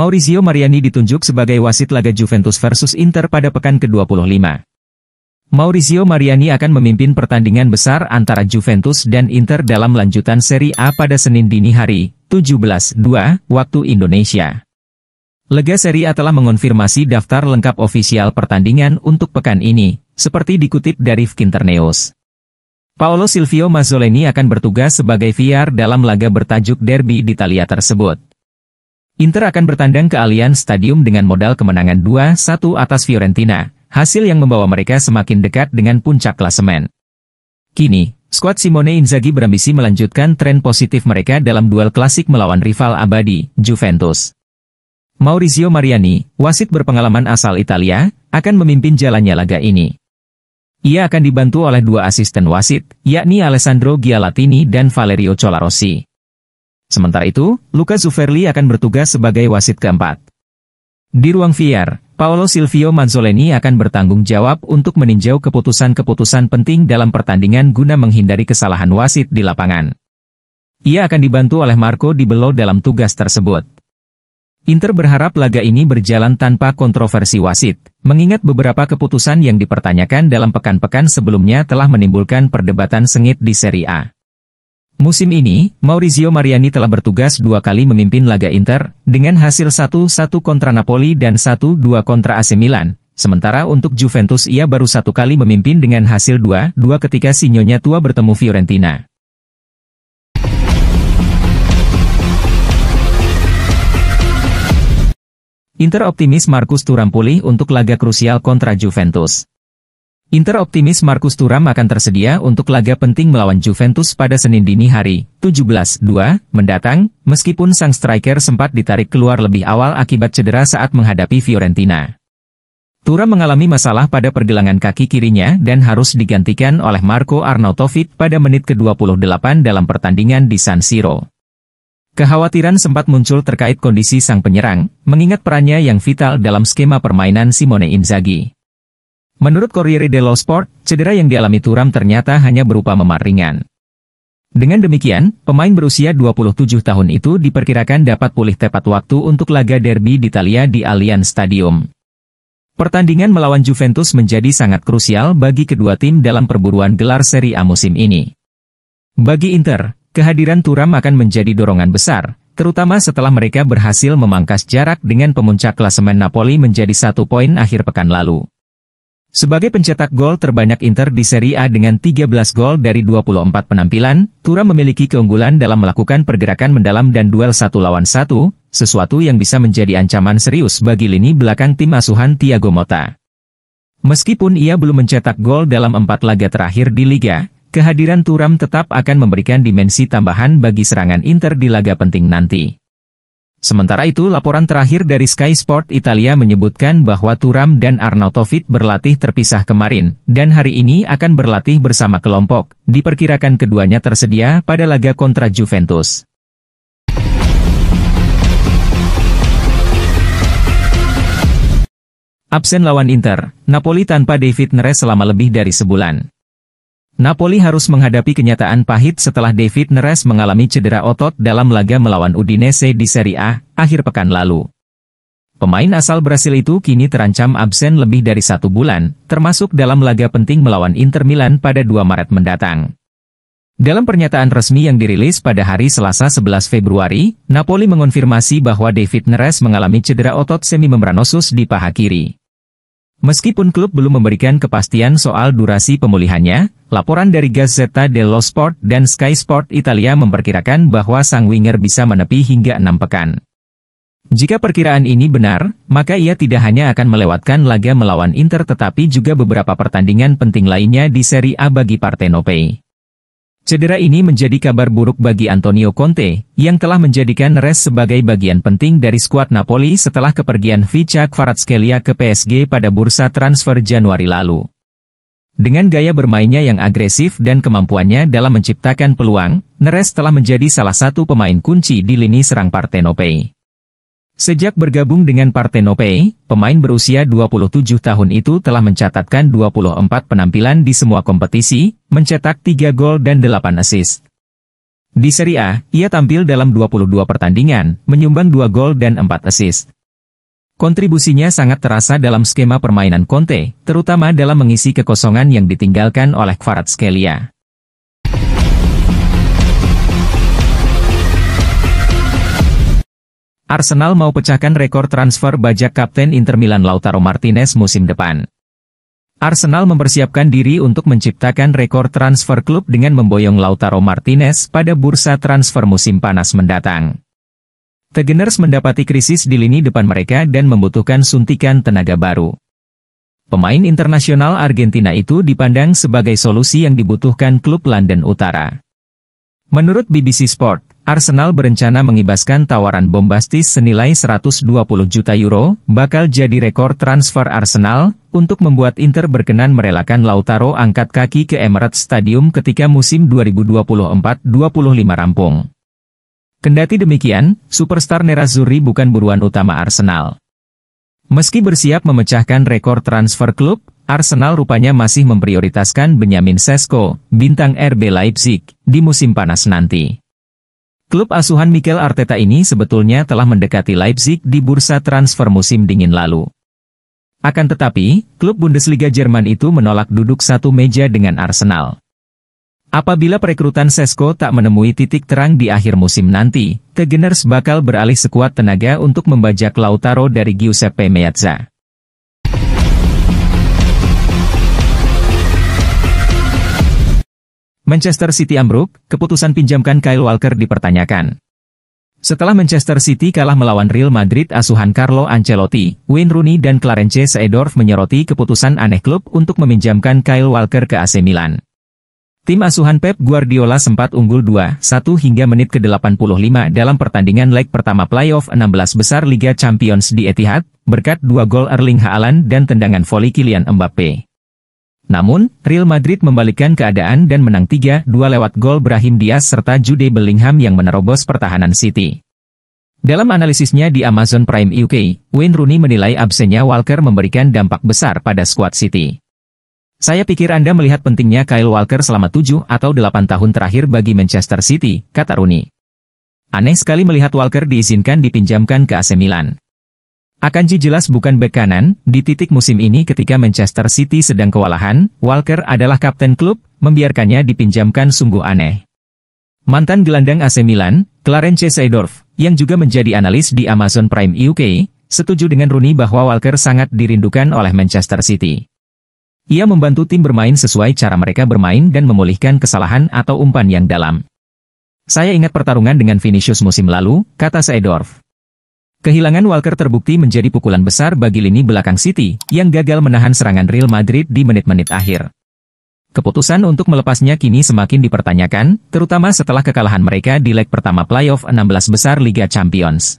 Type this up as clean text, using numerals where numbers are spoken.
Maurizio Mariani ditunjuk sebagai wasit laga Juventus versus Inter pada pekan ke-25. Maurizio Mariani akan memimpin pertandingan besar antara Juventus dan Inter dalam lanjutan Serie A pada Senin dini hari, 17.02 waktu Indonesia. Lega Serie A telah mengonfirmasi daftar lengkap ofisial pertandingan untuk pekan ini, seperti dikutip dari Finternews. Paolo Silvio Mazzoleni akan bertugas sebagai VAR dalam laga bertajuk Derby d'Italia tersebut. Inter akan bertandang ke Allianz Stadium dengan modal kemenangan 2-1 atas Fiorentina, hasil yang membawa mereka semakin dekat dengan puncak klasemen. Kini, skuad Simone Inzaghi berambisi melanjutkan tren positif mereka dalam duel klasik melawan rival abadi, Juventus. Maurizio Mariani, wasit berpengalaman asal Italia, akan memimpin jalannya laga ini. Ia akan dibantu oleh dua asisten wasit, yakni Alessandro Gialatini dan Valerio Colarossi. Sementara itu, Luca Zuverli akan bertugas sebagai wasit keempat. Di ruang VAR, Paolo Silvio Mazzoleni akan bertanggung jawab untuk meninjau keputusan-keputusan penting dalam pertandingan guna menghindari kesalahan wasit di lapangan. Ia akan dibantu oleh Marco Di Bello dalam tugas tersebut. Inter berharap laga ini berjalan tanpa kontroversi wasit, mengingat beberapa keputusan yang dipertanyakan dalam pekan-pekan sebelumnya telah menimbulkan perdebatan sengit di Serie A. Musim ini, Maurizio Mariani telah bertugas 2 kali memimpin laga Inter, dengan hasil 1-1 kontra Napoli dan 1-2 kontra AC Milan. Sementara untuk Juventus ia baru 1 kali memimpin dengan hasil 2-2 ketika si Nyonya Tua bertemu Fiorentina. Inter optimis Marcus Thuram pulih untuk laga krusial kontra Juventus. Inter optimis Marcus Thuram akan tersedia untuk laga penting melawan Juventus pada Senin dini hari, 17.02 mendatang, meskipun sang striker sempat ditarik keluar lebih awal akibat cedera saat menghadapi Fiorentina. Thuram mengalami masalah pada pergelangan kaki kirinya dan harus digantikan oleh Marko Arnautovic pada menit ke-28 dalam pertandingan di San Siro. Kekhawatiran sempat muncul terkait kondisi sang penyerang, mengingat perannya yang vital dalam skema permainan Simone Inzaghi. Menurut Corriere dello Sport, cedera yang dialami Thuram ternyata hanya berupa memar ringan. Dengan demikian, pemain berusia 27 tahun itu diperkirakan dapat pulih tepat waktu untuk laga Derby d'Italia di Allianz Stadium. Pertandingan melawan Juventus menjadi sangat krusial bagi kedua tim dalam perburuan gelar Serie A musim ini. Bagi Inter, kehadiran Thuram akan menjadi dorongan besar, terutama setelah mereka berhasil memangkas jarak dengan pemuncak klasemen Napoli menjadi 1 poin akhir pekan lalu. Sebagai pencetak gol terbanyak Inter di Serie A dengan 13 gol dari 24 penampilan, Thuram memiliki keunggulan dalam melakukan pergerakan mendalam dan duel 1 lawan 1, sesuatu yang bisa menjadi ancaman serius bagi lini belakang tim asuhan Thiago Motta. Meskipun ia belum mencetak gol dalam 4 laga terakhir di Liga, kehadiran Thuram tetap akan memberikan dimensi tambahan bagi serangan Inter di laga penting nanti. Sementara itu laporan terakhir dari Sky Sport Italia menyebutkan bahwa Thuram dan Arnautovic berlatih terpisah kemarin, dan hari ini akan berlatih bersama kelompok. Diperkirakan keduanya tersedia pada laga kontra Juventus. Absen lawan Inter, Napoli tanpa David Neres selama lebih dari sebulan. Napoli harus menghadapi kenyataan pahit setelah David Neres mengalami cedera otot dalam laga melawan Udinese di Serie A, akhir pekan lalu. Pemain asal Brasil itu kini terancam absen lebih dari 1 bulan, termasuk dalam laga penting melawan Inter Milan pada 2 Maret mendatang. Dalam pernyataan resmi yang dirilis pada hari Selasa 11 Februari, Napoli mengonfirmasi bahwa David Neres mengalami cedera otot semimembranosus di paha kiri. Meskipun klub belum memberikan kepastian soal durasi pemulihannya, laporan dari Gazzetta dello Sport dan Sky Sport Italia memperkirakan bahwa sang winger bisa menepi hingga 6 pekan. Jika perkiraan ini benar, maka ia tidak hanya akan melewatkan laga melawan Inter tetapi juga beberapa pertandingan penting lainnya di Serie A bagi Partenopei. Cedera ini menjadi kabar buruk bagi Antonio Conte, yang telah menjadikan Neres sebagai bagian penting dari skuad Napoli setelah kepergian Vicha Kvaratskhelia ke PSG pada bursa transfer Januari lalu. Dengan gaya bermainnya yang agresif dan kemampuannya dalam menciptakan peluang, Neres telah menjadi salah satu pemain kunci di lini serang Partenopei. Sejak bergabung dengan Partenopei, pemain berusia 27 tahun itu telah mencatatkan 24 penampilan di semua kompetisi, mencetak 3 gol dan 8 assist. Di Serie A, ia tampil dalam 22 pertandingan, menyumbang 2 gol dan 4 assist. Kontribusinya sangat terasa dalam skema permainan Conte, terutama dalam mengisi kekosongan yang ditinggalkan oleh Kvaratskhelia. Arsenal mau pecahkan rekor transfer bajak kapten Inter Milan Lautaro Martinez musim depan. Arsenal mempersiapkan diri untuk menciptakan rekor transfer klub dengan memboyong Lautaro Martinez pada bursa transfer musim panas mendatang. The Gunners mendapati krisis di lini depan mereka dan membutuhkan suntikan tenaga baru. Pemain internasional Argentina itu dipandang sebagai solusi yang dibutuhkan klub London Utara. Menurut BBC Sport, Arsenal berencana mengibaskan tawaran bombastis senilai 120 juta euro, bakal jadi rekor transfer Arsenal, untuk membuat Inter berkenan merelakan Lautaro angkat kaki ke Emirates Stadium ketika musim 2024-25 rampung. Kendati demikian, superstar Nerazzurri bukan buruan utama Arsenal. Meski bersiap memecahkan rekor transfer klub, Arsenal rupanya masih memprioritaskan Benjamin Sesko, bintang RB Leipzig, di musim panas nanti. Klub asuhan Mikel Arteta ini sebetulnya telah mendekati Leipzig di bursa transfer musim dingin lalu. Akan tetapi, klub Bundesliga Jerman itu menolak duduk satu meja dengan Arsenal. Apabila perekrutan Sesko tak menemui titik terang di akhir musim nanti, The Gunners bakal beralih sekuat tenaga untuk membajak Lautaro dari Giuseppe Meazza. Manchester City ambruk, keputusan pinjamkan Kyle Walker dipertanyakan. Setelah Manchester City kalah melawan Real Madrid asuhan Carlo Ancelotti, Wayne Rooney dan Clarence Seedorf menyoroti keputusan aneh klub untuk meminjamkan Kyle Walker ke AC Milan. Tim asuhan Pep Guardiola sempat unggul 2-1 hingga menit ke-85 dalam pertandingan leg pertama playoff 16 besar Liga Champions di Etihad, berkat 2 gol Erling Haaland dan tendangan voli Kylian Mbappe. Namun, Real Madrid membalikkan keadaan dan menang 3-2 lewat gol Brahim Diaz serta Jude Bellingham yang menerobos pertahanan City. Dalam analisisnya di Amazon Prime UK, Wayne Rooney menilai absennya Walker memberikan dampak besar pada skuad City. Saya pikir Anda melihat pentingnya Kyle Walker selama 7 atau 8 tahun terakhir bagi Manchester City, kata Rooney. Aneh sekali melihat Walker diizinkan dipinjamkan ke AC Milan. Akanji jelas bukan bek kanan, di titik musim ini ketika Manchester City sedang kewalahan, Walker adalah kapten klub, membiarkannya dipinjamkan sungguh aneh. Mantan gelandang AC Milan, Clarence Seedorf, yang juga menjadi analis di Amazon Prime UK, setuju dengan Rooney bahwa Walker sangat dirindukan oleh Manchester City. Ia membantu tim bermain sesuai cara mereka bermain dan memulihkan kesalahan atau umpan yang dalam. Saya ingat pertarungan dengan Vinicius musim lalu, kata Seedorf. Kehilangan Walker terbukti menjadi pukulan besar bagi lini belakang City, yang gagal menahan serangan Real Madrid di menit-menit akhir. Keputusan untuk melepasnya kini semakin dipertanyakan, terutama setelah kekalahan mereka di leg pertama playoff 16 besar Liga Champions.